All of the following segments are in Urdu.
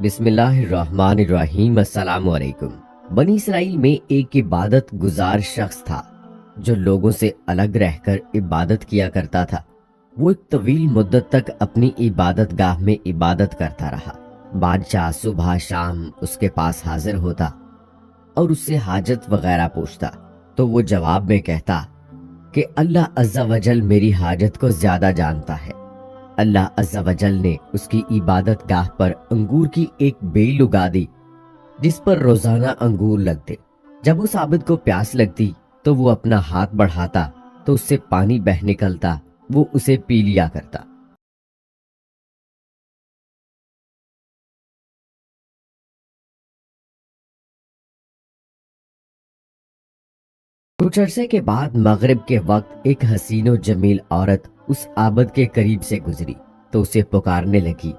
بسم اللہ الرحمن الرحیم۔ السلام علیکم۔ بنی اسرائیل میں ایک عبادت گزار شخص تھا جو لوگوں سے الگ رہ کر عبادت کیا کرتا تھا۔ وہ ایک طویل مدت تک اپنی عبادت گاہ میں عبادت کرتا رہا۔ بادشاہ صبح شام اس کے پاس حاضر ہوتا اور اس سے حاجت وغیرہ پوچھتا تو وہ جواب میں کہتا کہ اللہ عز و جل میری حاجت کو زیادہ جانتا ہے۔ اللہ عز و جل نے اس کی عبادت گاہ پر انگور کی ایک بیل اگا دی جس پر روزانہ انگور لگتے۔ جب اس عابد کو پیاس لگتی تو وہ اپنا ہاتھ بڑھاتا تو اس سے پانی بہہ نکلتا، وہ اسے پی لیا کرتا۔ کچھ عرصے کے بعد مغرب کے وقت ایک حسین و جمیل عورت اس عابد کے قریب سے گزری تو اسے پکارنے لگی،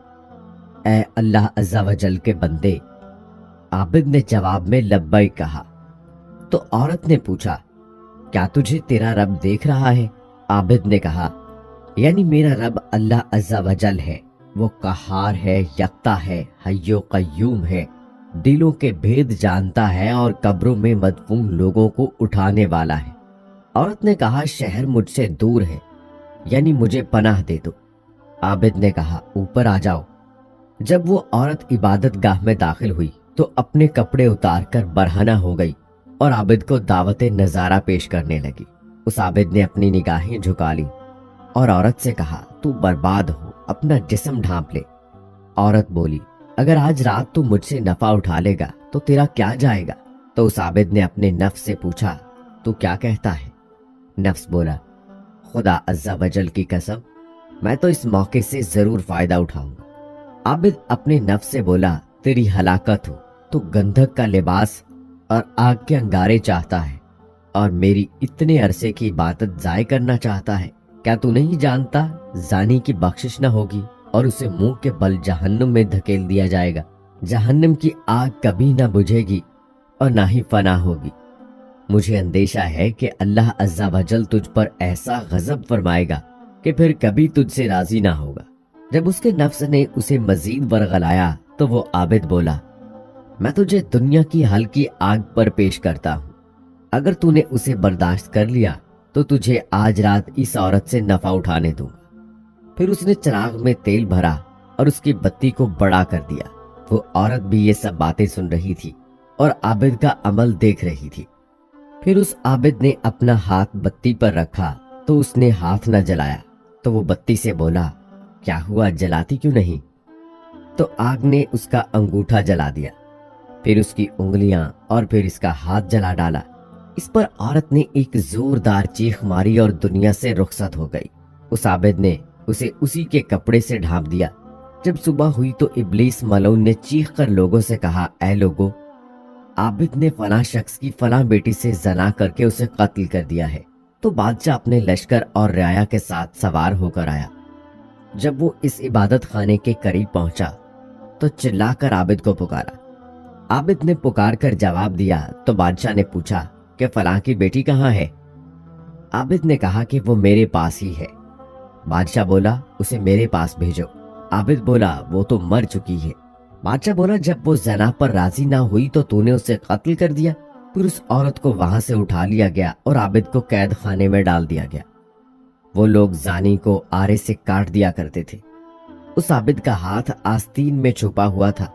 اے اللہ عز و جل کے بندے۔ عابد نے جواب میں لبیک کہا تو عورت نے پوچھا، کیا تجھے تیرا رب دیکھ رہا ہے؟ عابد نے کہا، یعنی میرا رب اللہ عز و جل ہے، وہ قہار ہے، یکتا ہے، حی و قیوم ہے، دلوں کے بھید جانتا ہے اور قبروں میں مدفون لوگوں کو اٹھانے والا ہے۔ عورت نے کہا، شہر مجھ سے دور ہے، یعنی مجھے پناہ دے دو۔ عابد نے کہا، اوپر آ جاؤ۔ جب وہ عورت عبادت گاہ میں داخل ہوئی تو اپنے کپڑے اتار کر برہنہ ہو گئی اور عابد کو دعوت نظارہ پیش کرنے لگی۔ اس عابد نے اپنی نگاہیں جھکا لی اور عورت سے کہا، تو برباد ہو، اپنا جسم ڈھانپ لے۔ عورت بولی، اگر آج رات تو مجھ سے نفع اٹھا لے گا تو تیرا کیا جائے گا؟ تو اس عابد نے اپنے نفس سے پوچھا، تو کیا کہتا ہے؟ نفس بولا، خدا عز و جل کی قسم، میں تو اس موقع سے ضرور فائدہ اٹھاؤں گا۔ عابد اپنے نفس سے بولا، تیری ہلاکت ہو، تو گندھک کا لباس اور آگ کے انگارے چاہتا ہے اور میری اتنے عرصے کی عبادت ضائع کرنا چاہتا ہے۔ کیا تو نہیں جانتا زانی کی بخشش نہ ہوگی اور اسے منہ کے بل جہنم میں دھکیل دیا جائے گا؟ جہنم کی آگ کبھی نہ بجھے گی اور نہ ہی فنا ہوگی۔ مجھے اندیشہ ہے کہ اللہ عز و جل تجھ پر ایسا غضب فرمائے گا کہ پھر کبھی تجھ سے راضی نہ ہوگا۔ جب اس کے نفس نے اسے مزید ورغلایا تو وہ عابد بولا، میں تجھے دنیا کی ہلکی آگ پر پیش کرتا ہوں، اگر تو نے اسے برداشت کر لیا تو تجھے آج رات اس عورت سے نفع اٹھانے دوں گا۔ پھر اس نے چراغ میں تیل بھرا اور اس کی بتی کو بڑا کر دیا۔ وہ عورت بھی یہ سب باتیں سن رہی تھی اور عابد کا عمل دیکھ رہی تھی۔ پھر اس عابد نے اپنا ہاتھ بتی پر رکھا تو اس نے ہاتھ نہ جلایا تو وہ بتی سے بولا، کیا ہوا، جلاتی کیوں نہیں؟ تو آگ نے اس کا انگوٹھا جلا دیا، پھر اس کی انگلیاں اور پھر اس کا ہاتھ جلا ڈالا۔ اس پر عورت نے ایک زوردار چیخ ماری اور دنیا سے رخصت ہو گئی۔ اس عابد نے اسے اسی کے کپڑے سے ڈھانپ دیا۔ جب صبح ہوئی تو ابلیس ملعون نے چیخ کر لوگوں سے کہا، اے لوگو، عابد نے فلاں شخص کی فلاں بیٹی سے زنا کر کے اسے قتل کر دیا ہے۔ تو بادشاہ اپنے لشکر اور رعایا کے ساتھ سوار ہو کر آیا۔ جب وہ اس عبادت خانے کے قریب پہنچا تو چلا کر عابد کو پکارا۔ عابد نے پکار کر جواب دیا تو بادشاہ نے پوچھا کہ فلاں کی بیٹی کہاں ہے؟ عابد نے کہا کہ وہ میرے پاس ہی ہے۔ بادشاہ بولا، اسے میرے پاس بھیجو۔ عابد بولا، وہ تو مر چکی ہے۔ بادشاہ بولا، جب وہ زنا پر راضی نہ ہوئی تو نے اسے قتل کر دیا۔ پھر اس عورت کو وہاں سے اٹھا لیا گیا اور عابد کو قید خانے میں ڈال دیا گیا۔ وہ لوگ زانی کو آرے سے کاٹ دیا کرتے تھے۔ اس عابد کا ہاتھ آستین میں چھپا ہوا تھا،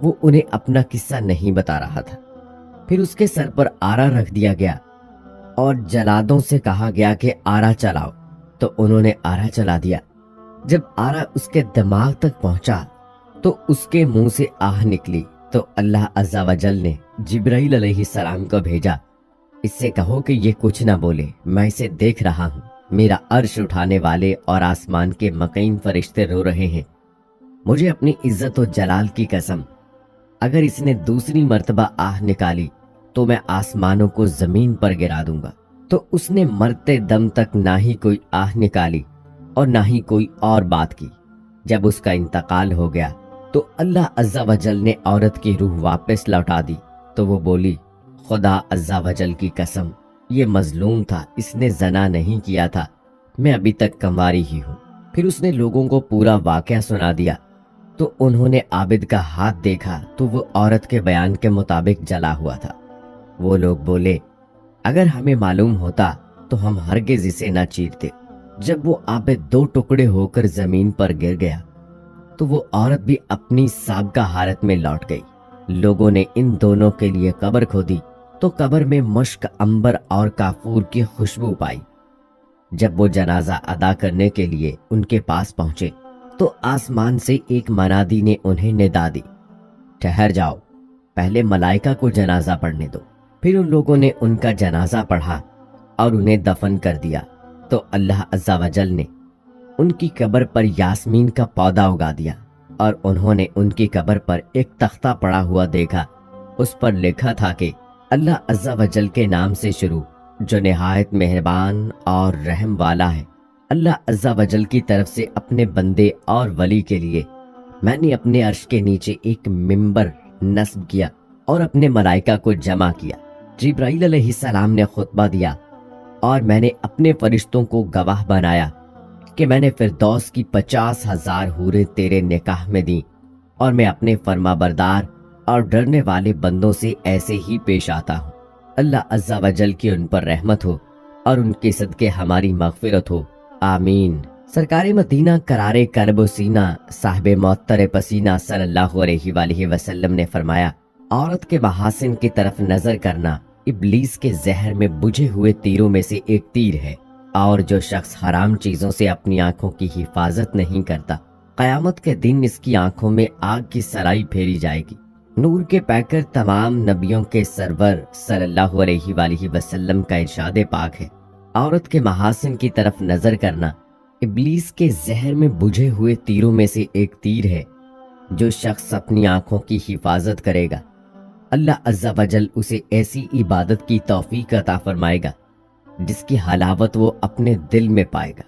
وہ انہیں اپنا قصہ نہیں بتا رہا تھا۔ پھر اس کے سر پر آرا رکھ دیا گیا اور جلادوں سے کہا گیا کہ آرا چلاؤ، تو انہوں نے آرا چلا دیا۔ جب آرا اس کے دماغ تک پہنچا تو اس کے منہ سے آہ نکلی، تو اللہ عز و جل نے جبرائیل علیہ السلام کو بھیجا، اس سے کہو کہ یہ کچھ نہ بولے، میں اسے دیکھ رہا ہوں، میرا عرش اٹھانے والے اور آسمان کے مقیم فرشتے رو رہے ہیں۔ مجھے اپنی عزت و جلال کی قسم، اگر اس نے دوسری مرتبہ آہ نکالی تو میں آسمانوں کو زمین پر گرا دوں گا۔ تو اس نے مرتے دم تک نہ ہی کوئی آہ نکالی اور نہ ہی کوئی اور بات کی۔ جب اس کا انتقال ہو گیا تو اللہ عز و جل نے عورت کی روح واپس لوٹا دی، تو وہ بولی، خدا عز و جل کی قسم، یہ مظلوم تھا، اس نے زنا نہیں کیا تھا، میں ابھی تک کنواری ہی ہوں۔ پھر اس نے لوگوں کو پورا واقعہ سنا دیا تو انہوں نے عابد کا ہاتھ دیکھا تو وہ عورت کے بیان کے مطابق جلا ہوا تھا۔ وہ لوگ بولے اگر ہمیں معلوم ہوتا تو ہم ہرگز اسے نہ چیرتے۔ جب وہ عابد 2 ٹکڑے ہو کر زمین پر گر گیا تو وہ عورت بھی اپنی سابقہ حالت میں لوٹ گئی۔ لوگوں نے ان دونوں کے لیے قبر کھودی تو قبر میں مشک، عنبر اور کافور کی خوشبو پائی۔ جب وہ جنازہ ادا کرنے کے لیے ان کے پاس پہنچے تو آسمان سے ایک منادی نے انہیں ندا دی، ٹھہر جاؤ، پہلے ملائکہ کو جنازہ پڑھنے دو۔ پھر ان لوگوں نے ان کا جنازہ پڑھا اور انہیں دفن کر دیا تو اللہ عز و جل نے ان کی قبر پر یاسمین کا پودا اگا دیا، اور انہوں نے ان کی قبر پر ایک تختہ پڑا ہوا دیکھا۔ اس پر لکھا تھا کہ اللہ عز و جل کے نام سے شروع، جو نہایت مہربان اور رحم والا ہے۔ اللہ عز و جل کی طرف سے اپنے بندے اور ولی کے لیے میں نے اپنے عرش کے نیچے ایک ممبر نصب کیا اور اپنے ملائکہ کو جمع کیا۔ جبرائیل علیہ السلام نے خطبہ دیا اور میں نے اپنے فرشتوں کو گواہ بنایا کہ میں نے فردوس کی 50,000 حوریں تیرے نکاح میں دیں، اور میں اپنے فرما بردار اور ڈرنے والے بندوں سے ایسے ہی پیش آتا ہوں۔ اللہ عز و جل کی ان پر رحمت ہو اور ان کے صدقے ہماری مغفرت ہو، آمین۔ سرکار مدینہ قرار کرب و سینہ صاحب معطر پسینہ صلی اللہ علیہ وآلہ وسلم نے فرمایا، عورت کے محاسن کی طرف نظر کرنا ابلیس کے زہر میں بجھے ہوئے تیروں میں سے ایک تیر ہے، اور جو شخص حرام چیزوں سے اپنی آنکھوں کی حفاظت نہیں کرتا، قیامت کے دن اس کی آنکھوں میں آگ کی سرائی پھیری جائے گی۔ نور کے پیکر تمام نبیوں کے سرور صلی اللہ علیہ وآلہ وسلم کا ارشاد پاک ہے، عورت کے محاسن کی طرف نظر کرنا ابلیس کے زہر میں بجھے ہوئے تیروں میں سے ایک تیر ہے۔ جو شخص اپنی آنکھوں کی حفاظت کرے گا، اللہ عز و جل اسے ایسی عبادت کی توفیق عطا فرمائے گا جس کی حلاوت وہ اپنے دل میں پائے گا۔